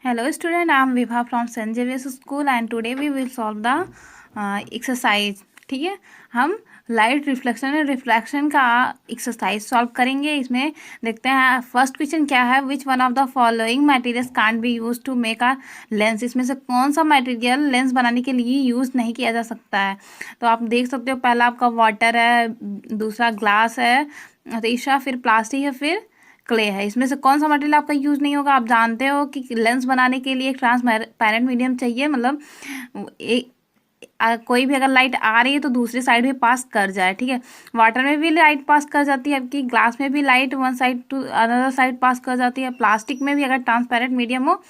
Hello student, I am Vibha from St. Xavier's School and today we will solve the exercise. ठीक है, हम light reflection and refraction का exercise solve करेंगे। इसमें देखते हैं फर्स्ट क्वेश्चन क्या है, which one of the following materials can't be use to make a lens. इसमें से कौन सा मटेरियल लेंस बनाने के लिए यूज़ नहीं किया जा सकता है। तो आप देख सकते हो, पहला आपका वाटर है, दूसरा ग्लास है, तीसरा फिर प्लास्टिक है, फिर क्ले है। इसमें से कौन सा मटेरियल आपका यूज़ नहीं होगा। आप जानते हो कि लेंस बनाने के लिए एक ट्रांसपेरेंट मीडियम चाहिए, मतलब कोई भी अगर लाइट आ रही है तो दूसरी साइड भी पास कर जाए। ठीक है, वाटर में भी लाइट पास कर जाती है आपकी, ग्लास में भी light one side to another side pass कर जाती है, प्लास्टिक में भी अगर ट्रांसपेरेंट मीडियम हो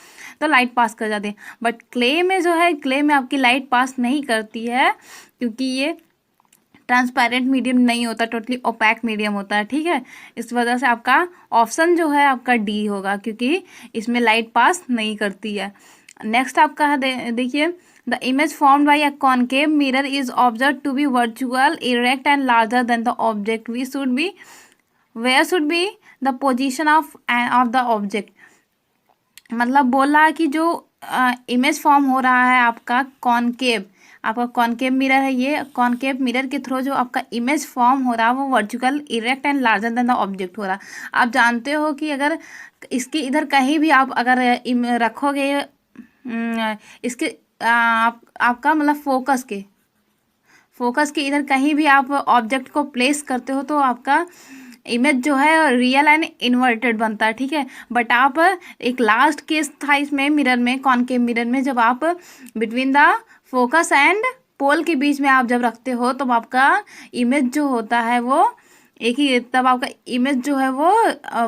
तो लाइट पास कर जाती है। बट क्ले में जो है, क्ले में आपकी लाइट पास नहीं करती है क्योंकि ये ट्रांसपेरेंट मीडियम नहीं होता, टोटली ओपैक मीडियम होता है। ठीक है, इस वजह से आपका ऑप्शन जो है आपका डी होगा, क्योंकि इसमें लाइट पास नहीं करती है। नेक्स्ट आपका है, देखिए, the image formed by a concave mirror is observe to be virtual, erect and larger than the object. We should be, where should be the position of the object. मतलब बोला है कि जो इमेज फॉर्म हो रहा है आपका concave mirror है, ये कॉनकेव मिरर के थ्रू जो आपका इमेज फॉर्म हो रहा है वो virtual, erect and larger than the object हो रहा है। आप जानते हो कि अगर इसके इधर कहीं भी आप अगर रखोगे इसके आपका मतलब फोकस के इधर कहीं भी आप ऑब्जेक्ट को प्लेस करते हो तो आपका इमेज जो है रियल एंड इन्वर्टेड बनता है। ठीक है, बट आप एक लास्ट केस था इसमें मिरर में, कॉनकेव मिरर में, जब आप between the focus and pole के बीच में आप जब रखते हो तो आपका इमेज जो होता है वो एक ही, तब आपका इमेज जो है वो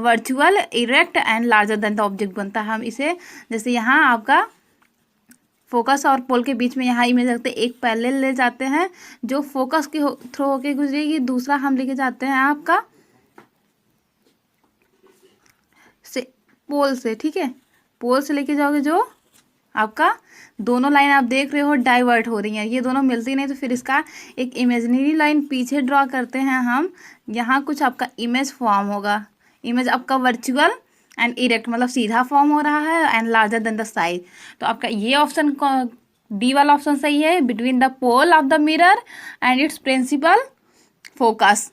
virtual, erect and larger than the object बनता है। हम इसे जैसे यहाँ आपका फोकस और पोल के बीच में यहाँ इमेज रखते हैं, एक पैरेलल ले जाते हैं जो फोकस के थ्रू होके गुजरेगी, दूसरा हम लेके जाते हैं आपका से पोल से। ठीक है, पोल से लेके जाओगे जो आपका दोनों लाइन आप देख रहे हो डाइवर्ट हो रही हैं, ये दोनों मिलती नहीं, तो फिर इसका एक इमेजिनरी लाइन पीछे ड्रॉ करते हैं हम। यहाँ कुछ आपका इमेज फॉर्म होगा, इमेज आपका वर्चुअल एंड इरेक्ट, मतलब सीधा फॉर्म हो रहा है, and larger than the size. तो आपका ये ऑप्शन डी वाला ऑप्शन सही है, between the pole of the mirror and its principal focus.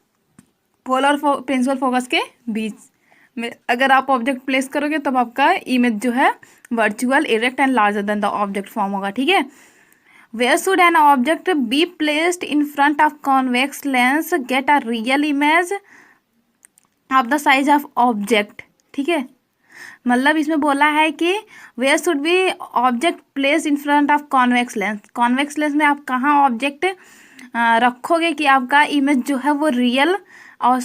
Pole और प्रिंसिपल फोकस के बीच में अगर आप ऑब्जेक्ट प्लेस करोगे तब आपका इमेज जो है virtual, erect and larger than the object form होगा। ठीक है, where should an object be placed in front of convex lens get a real image of the size of object. ठीक है, मतलब इसमें बोला है कि where should be object place in front of convex lens. Convex lens में आप कहाँ ऑब्जेक्ट रखोगे कि आपका इमेज जो है वो रियल और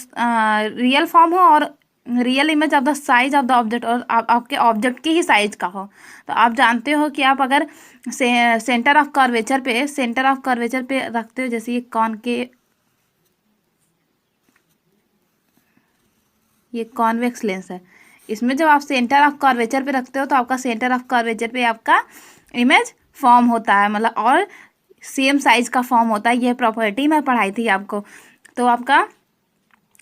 रियल फॉर्म हो और real image of the size of the object, और आपके ऑब्जेक्ट के ही साइज का हो। तो आप जानते हो कि आप अगर सेंटर ऑफ कर्वेचर पे रखते हो, जैसे ये कॉन्वेक्स लेंस है, इसमें जब आप सेंटर ऑफ कर्वेचर पे रखते हो तो आपका सेंटर ऑफ कर्वेचर पे आपका इमेज फॉर्म होता है, मतलब और सेम साइज का फॉर्म होता है। यह प्रॉपर्टी मैं पढ़ाई थी आपको। तो आपका,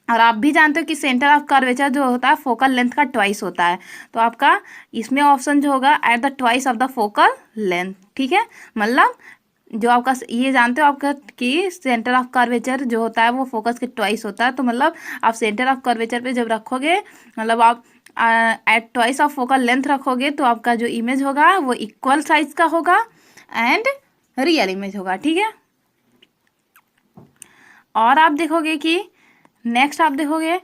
और आप भी जानते हो कि सेंटर ऑफ कर्वेचर जो होता है फोकल लेंथ का ट्वाइस होता है। तो आपका इसमें ऑप्शन जो होगा at the twice of the focal length. ठीक है, मतलब जो आपका ये जानते हो आपका कि सेंटर ऑफ कर्वेचर जो होता है वो फोकस के ट्वाइस होता है। तो मतलब आप सेंटर ऑफ कर्वेचर पे जब रखोगे, मतलब आप at twice of focal length रखोगे तो आपका जो इमेज होगा वो इक्वल साइज का होगा एंड रियल इमेज होगा। ठीक है, और आप देखोगे कि नेक्स्ट आप देखोगे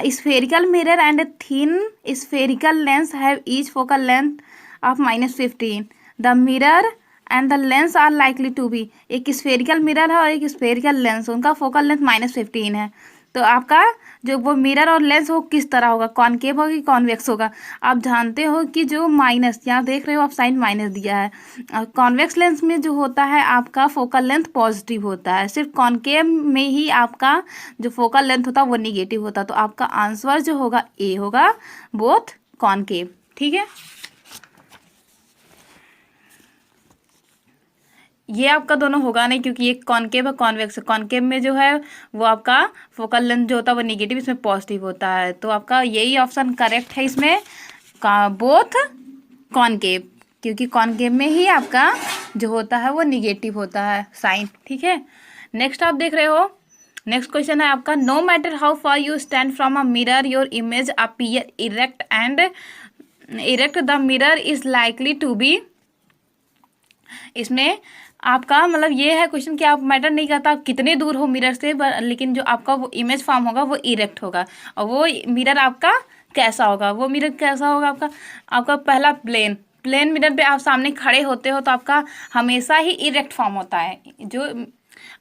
spherical mirror and thin spherical lens have each focal length of -15। The mirror and the lens are likely to be, एक स्फेरिकल मिरर है और एक स्फेरिकल लेंस, उनका फोकल लेंथ -15 है। तो आपका जो वो मिरर और लेंस वो किस तरह होगा, कॉनकेव होगा कि कॉन्वेक्स होगा। आप जानते हो कि जो माइनस यहाँ देख रहे हो आप, साइन माइनस दिया है। कॉन्वेक्स लेंस में जो होता है आपका फोकल लेंथ पॉजिटिव होता है, सिर्फ कॉनकेव में ही आपका जो फोकल लेंथ होता है वो निगेटिव होता है। तो आपका आंसर जो होगा ए होगा, बोथ कॉनकेव। ठीक है, ये आपका दोनों होगा नहीं क्योंकि ये कॉनकेव है, कॉन्वेक्स है। कॉनकेव में जो है वो आपका फोकल लेंथ जो होता है वो निगेटिव, इसमें पॉजिटिव होता है। तो आपका यही ऑप्शन करेक्ट है इसमें का, बोथ कॉनकेव, क्योंकि कॉनकेव में ही आपका जो होता है वो निगेटिव होता है साइन, ठीक है। नेक्स्ट आप देख रहे हो, नेक्स्ट क्वेश्चन है आपका, no matter how far you stand from a mirror your image appear erect and erect the mirror is likely to be. इसमें आपका मतलब ये है क्वेश्चन कि आप मैटर नहीं करता आप कितने दूर हो मिरर से, लेकिन जो आपका वो इमेज फॉर्म होगा वो इरेक्ट होगा। और वो मिरर आपका कैसा होगा, वो मिरर कैसा होगा आपका पहला प्लेन मिरर पे आप सामने खड़े होते हो तो आपका हमेशा ही इरेक्ट फॉर्म होता है, जो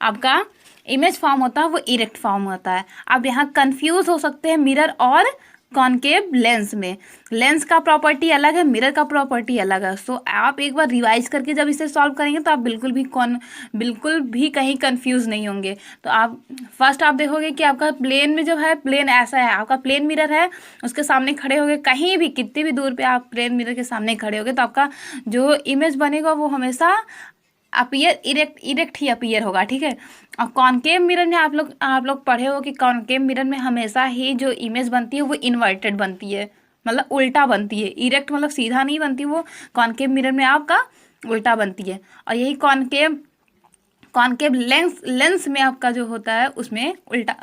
आपका इमेज फॉर्म होता है वो इरेक्ट फॉर्म होता है। आप यहाँ कंफ्यूज हो सकते हैं मिरर और कॉनकेव लेंस में। लेंस का प्रॉपर्टी अलग है, मिरर का प्रॉपर्टी अलग है। सो आप एक बार रिवाइज करके जब इसे सॉल्व करेंगे तो आप बिल्कुल भी कहीं कंफ्यूज नहीं होंगे। तो आप फर्स्ट आप देखोगे कि आपका प्लेन में जो है, प्लेन ऐसा है, आपका प्लेन मिरर है, उसके सामने खड़े होगे कहीं भी कितनी भी दूर पे आप प्लेन मिरर के सामने खड़े होगे तो आपका जो इमेज बनेगा वो हमेशा अपीयर इरेक्ट ही अपीयर होगा, ठीक है। और कॉनकेव मिरर में आप लोग पढ़े हो कि कॉनकेव मिरर में हमेशा ही जो इमेज बनती है वो इन्वर्टेड बनती है, मतलब उल्टा बनती है। इरेक्ट मतलब सीधा नहीं बनती, वो कॉनकेव मिरर में आपका उल्टा बनती है। और यही कॉनकेव लेंस में आपका जो होता है उसमें उल्टा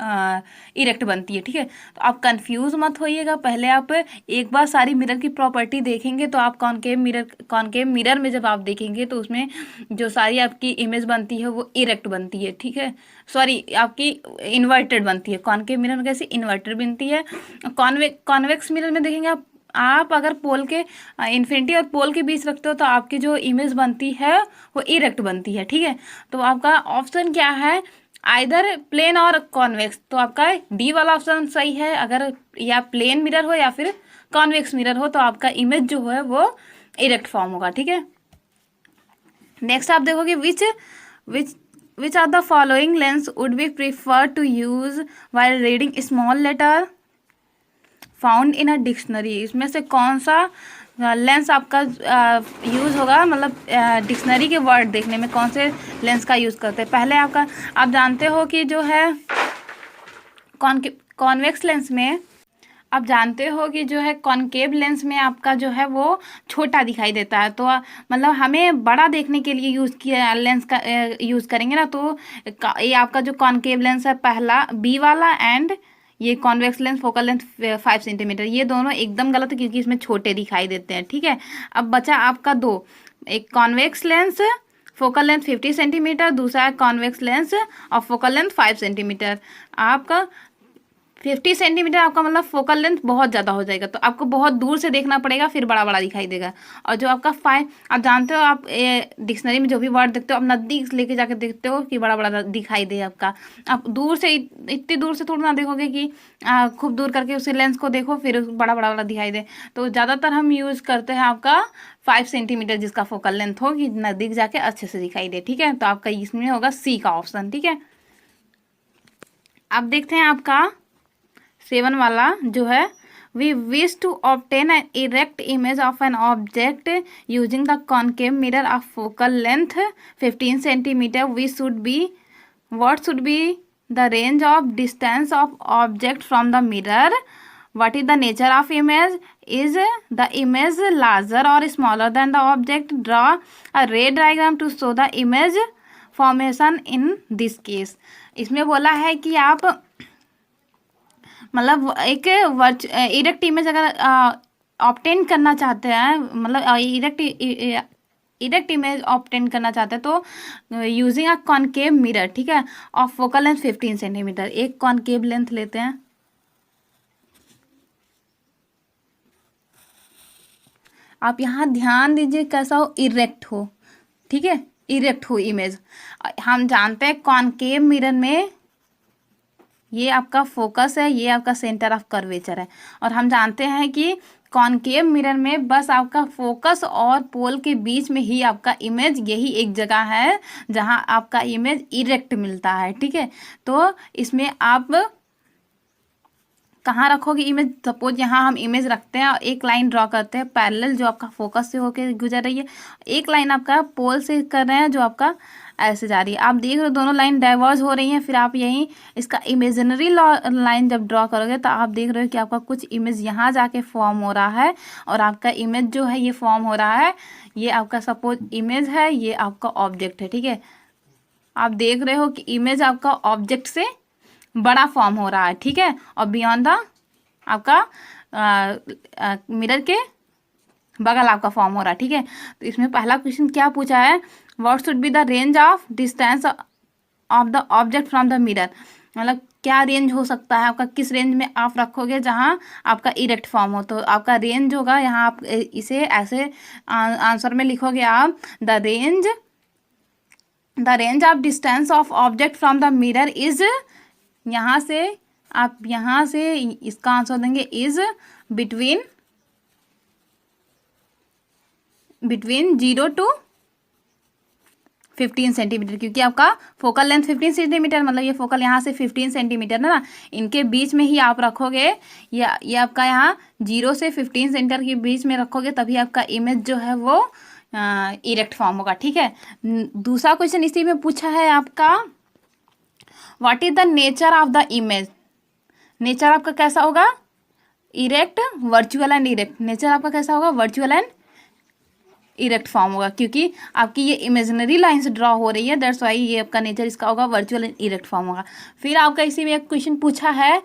इरेक्ट बनती है, ठीक है। तो आप कंफ्यूज मत होइएगा, पहले आप एक बार सारी मिरर की प्रॉपर्टी देखेंगे तो आप कॉनकेव मिरर में जब आप देखेंगे तो उसमें जो सारी आपकी इमेज बनती है वो इरेक्ट बनती है, ठीक है। सॉरी, आपकी इन्वर्टेड बनती है। कॉनकेव मिरर में कैसे इन्वर्टेड बनती है। कॉन्वेक्स मिरर में देखेंगे आप अगर पोल के इन्फिनिटी और पोल के बीच रखते हो तो आपकी जो इमेज बनती है वो इरेक्ट बनती है, ठीक है। तो आपका ऑप्शन क्या है, आइदर प्लेन और कॉन्वेक्स। तो आपका डी वाला ऑप्शन सही है, अगर या प्लेन मिरर हो या फिर कॉन्वेक्स मिरर हो तो आपका इमेज जो है वो इरेक्ट फॉर्म होगा, ठीक है। नेक्स्ट आप देखोगे which are the following lens would be prefer to use while reading small letter found in a dictionary. इसमें से कौन सा लेंस आपका यूज़ होगा, मतलब डिक्शनरी के वर्ड देखने में कौन से लेंस का यूज़ करते हैं। पहले आप जानते हो कि जो है कॉन्वेक्स लेंस में आप जानते हो कि जो है कॉनकेव लेंस में आपका जो है वो छोटा दिखाई देता है। तो मतलब हमें बड़ा देखने के लिए यूज़ किया लेंस का यूज़ करेंगे ना, तो ये आपका जो कॉनकेव लेंस है पहला बी वाला, एंड ये convex lens focal length 5 centimetre, ये दोनों एकदम गलत है क्योंकि इसमें छोटे दिखाई देते हैं, ठीक है। अब बचा आपका दो, एक convex lens focal length 50 centimetre, दूसरा कॉन्वेक्स लेंस और फोकल लेंथ 5 सेंटीमीटर। आपका 50 सेंटीमीटर आपका मतलब फोकल लेंथ बहुत ज़्यादा हो जाएगा, तो आपको बहुत दूर से देखना पड़ेगा, फिर बड़ा बड़ा दिखाई देगा। और जो आपका 5, आप जानते हो आप डिक्शनरी में जो भी वर्ड देखते हो आप नज़दीक लेके जाकर देखते हो कि बड़ा बड़ा दिखाई दे आपका। आप दूर से इतनी दूर से थोड़ा ना देखोगे कि खूब दूर करके उसी लेंस को देखो फिर बड़ा बड़ा दिखाई दे। तो ज़्यादातर हम यूज़ करते हैं आपका 5 सेंटीमीटर जिसका फोकल लेंथ हो, कि नज़दीक जाके अच्छे से दिखाई दे, ठीक है। तो आपका इसमें होगा सी का ऑप्शन, ठीक है। अब देखते हैं आपका 7 वाला जो है, we wish to obtain an erect image of an object using the concave mirror of focal length 15 centimetre, we should be what should be the range of distance of object from the mirror, what is the nature of image, is the image larger or smaller than the object, draw a ray diagram to show the image formation in this case। इसमें बोला है कि आप मतलब एक erect image अगर obtain करना चाहते हैं, मतलब इरेक्ट इमेज ऑब्टेन करना चाहते हैं तो यूजिंग अ कॉनकेव मिरर, ठीक है, और फोकल लेंथ 15 सेंटीमीटर। एक कॉनकेव लेंथ लेते हैं, आप यहाँ ध्यान दीजिए कैसा हो, इरेक्ट हो, ठीक है, इरेक्ट हो इमेज। हम जानते हैं कॉनकेव मिरर में ये आपका फोकस है, ये आपका सेंटर ऑफ कर्वेचर है, और हम जानते हैं कि कॉनकेव मिरर में बस आपका फोकस और पोल के बीच में ही आपका इमेज, यही एक जगह है जहां आपका इमेज इरेक्ट मिलता है, ठीक है। तो इसमें आप कहाँ रखोगे इमेज, सपोज यहाँ हम इमेज रखते हैं और एक लाइन ड्रॉ करते हैं पैरेलल जो आपका फोकस से होकर गुजर रही है, एक लाइन आपका पोल से कर रहे हैं जो आपका ऐसे जा रही है। आप देख रहे हो दोनों लाइन डाइवर्ज हो रही हैं। फिर आप यहीं इसका इमेजिनरी लाइन जब ड्रॉ करोगे तो आप देख रहे हो कि आपका कुछ इमेज यहाँ जाके फॉर्म हो रहा है और आपका इमेज जो है ये फॉर्म हो रहा है। ये आपका सपोज इमेज है, ये आपका ऑब्जेक्ट है, ठीक है। आप देख रहे हो कि इमेज आपका ऑब्जेक्ट से बड़ा फॉर्म हो रहा है, ठीक है। और बियॉन्ड द आपका मिरर के बगल आपका फॉर्म हो रहा है, ठीक है। तो इसमें पहला क्वेश्चन क्या पूछा है, what should be the range of distance of the object from the mirror. मतलब क्या रेंज हो सकता है आपका, किस रेंज में आप रखोगे जहां आपका इरेक्ट फॉर्म हो। तो आपका रेंज होगा यहाँ, आप इसे ऐसे आंसर में लिखोगे आप, the range of distance of object from the mirror is, यहाँ से आप यहाँ से इसका आंसर देंगे इज बिटवीन 0 to 15 सेंटीमीटर, क्योंकि आपका फोकल लेंथ 15 सेंटीमीटर, मतलब ये फोकल यहाँ से 15 सेंटीमीटर है ना, इनके बीच में ही आप रखोगे। ये आपका यहाँ 0 से 15 सेंटीमीटर के बीच में रखोगे, तभी आपका इमेज जो है वो इरेक्ट फॉर्म होगा, ठीक है। दूसरा क्वेश्चन इसी में पूछा है आपका, what is the nature of the image. Nature आपका कैसा होगा, erect, virtual and erect. Nature आपका कैसा होगा, वर्चुअल एंड इरेक्ट फॉर्म होगा, क्योंकि आपकी ये इमेजिनरी लाइन से ड्रॉ हो रही है, दैट्स वाई ये आपका नेचर इसका होगा वर्चुअल एंड इरेक्ट फॉर्म होगा। फिर आपका इसी में एक क्वेश्चन पूछा है,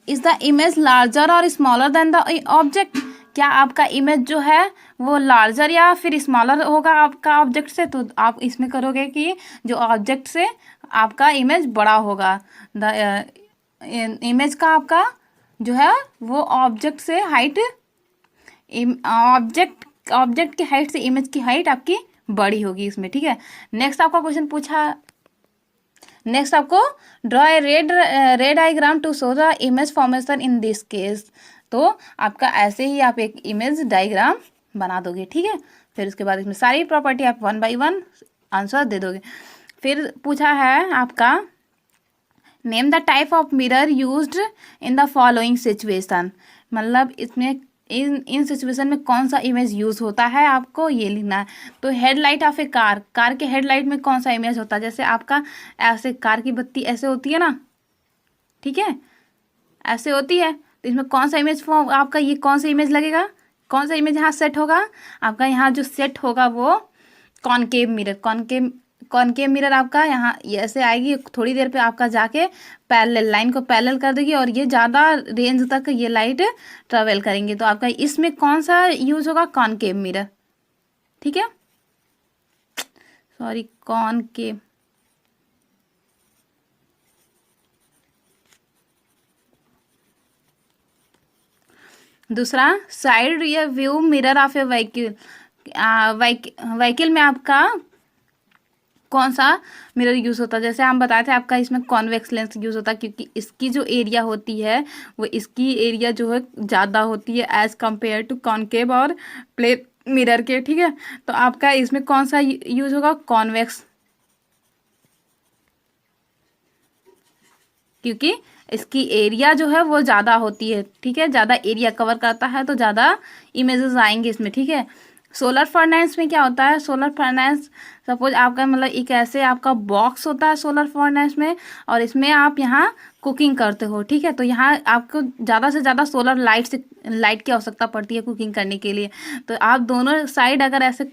इज द इमेज लार्जर और स्मॉलर देन द ऑब्जेक्ट। क्या आपका इमेज जो है वो लार्जर या फिर स्मॉलर होगा आपका ऑब्जेक्ट से। तो आप इसमें करोगे कि जो ऑब्जेक्ट से आपका इमेज बड़ा होगा। द इमेज का आपका जो है वो ऑब्जेक्ट से हाइट, ऑब्जेक्ट की हाइट से इमेज की हाइट आपकी बड़ी होगी इसमें, ठीक है। नेक्स्ट आपका क्वेश्चन पूछा, नेक्स्ट आपको draw a ray diagram to show the image formation in this case. तो आपका ऐसे ही आप एक इमेज डायग्राम बना दोगे, ठीक है। फिर उसके बाद इसमें सारी प्रॉपर्टी आप 1 by 1 आंसर दे दोगे। फिर पूछा है आपका, name the type of mirror used in the following situation. मतलब इसमें इन सिचुएशन में कौन सा इमेज यूज होता है, आपको ये लिखना है। तो हेडलाइट ऑफ ए कार के हेडलाइट में कौन सा इमेज होता है, जैसे आपका ऐसे कार की बत्ती ऐसे होती है ना, ठीक है, ऐसे होती है। तो इसमें कौन सा इमेज फॉर्म आपका, ये कौन सा इमेज लगेगा, कौन सा इमेज यहाँ सेट होगा आपका, यहाँ जो सेट होगा वो कॉनकेव मिरर। कॉनकेव मिरर आपका यहाँ ये ऐसे आएगी, थोड़ी देर पे आपका जाके पैरेलल लाइन को पैरेलल कर देगी और ये ज़्यादा रेंज तक ये लाइट ट्रेवल करेंगे। तो आपका इसमें कौन सा यूज होगा, कॉनकेव मिरर, ठीक है, सॉरी कॉनकेव। दूसरा, side rear view mirror of A vehicle. Vehicle में आपका कौन सा मिरर यूज़ होता है, जैसे हम बताए थे आपका इसमें कॉन्वेक्स लेंस यूज़ होता है, क्योंकि इसकी जो एरिया होती है वो इसकी एरिया जो है ज़्यादा होती है एज़ कम्पेयर टू कॉनकेव और प्लेन मिरर के, ठीक है। तो आपका इसमें कौन सा यूज़ होगा, कॉन्वेक्स, क्योंकि इसकी एरिया जो है वो ज़्यादा होती है, ठीक है, ज़्यादा एरिया कवर करता है तो ज़्यादा इमेजेस आएंगे इसमें, ठीक है। सोलर फर्नेस में क्या होता है, सोलर फर्नेस सपोज आपका मतलब एक ऐसे आपका बॉक्स होता है सोलर फर्नेस में, और इसमें आप यहाँ कुकिंग करते हो, ठीक है। तो यहाँ आपको ज़्यादा से ज़्यादा सोलर लाइट की आवश्यकता पड़ती है कुकिंग करने के लिए। तो आप दोनों साइड अगर ऐसे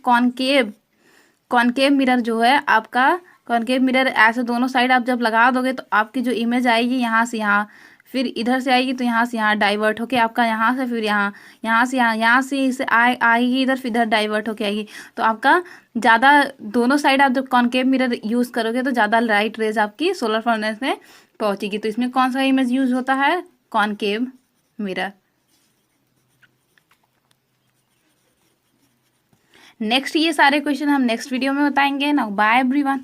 कॉनकेव मिरर जो है आपका, कॉनकेव मिरर ऐसे दोनों साइड आप जब लगा दोगे तो आपकी जो इमेज आएगी यहाँ से यहाँ, फिर इधर से आएगी तो यहाँ से यहाँ डाइवर्ट होके आपका यहाँ से फिर यहाँ से यहाँ से इसे आएगी इधर, फिर इधर डाइवर्ट होके आएगी। तो आपका ज़्यादा दोनों साइड आप जब कॉनकेव मिरर यूज़ करोगे तो ज़्यादा लाइट रेज आपकी सोलर फर्नेस में पहुँचेगी। तो इसमें कौन सा इमेज यूज होता है, कॉनकेव मिरर। नेक्स्ट ये सारे क्वेश्चन हम नेक्स्ट वीडियो में बताएंगे ना। Bye everyone.